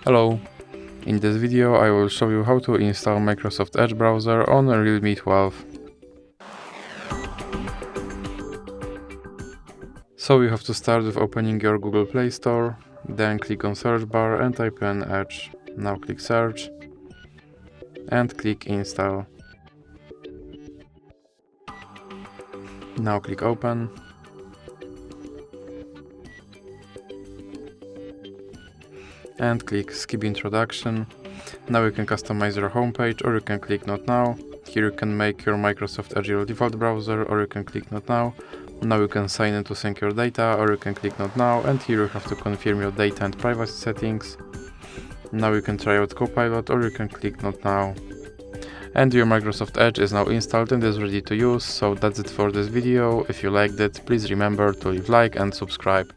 Hello! In this video I will show you how to install Microsoft Edge browser on Realme 12. So you have to start with opening your Google Play Store, then click on search bar and type in Edge. Now click search and click install. Now click open. And click skip introduction. Now you can customize your homepage, or you can click not now. Here you can make your Microsoft Edge your default browser, or you can click not now. Now you can sign in to sync your data, or you can click not now, and here you have to confirm your data and privacy settings. Now you can try out Copilot, or you can click not now. And your Microsoft Edge is now installed and is ready to use. So that's it for this video. If you liked it, please remember to leave like and subscribe.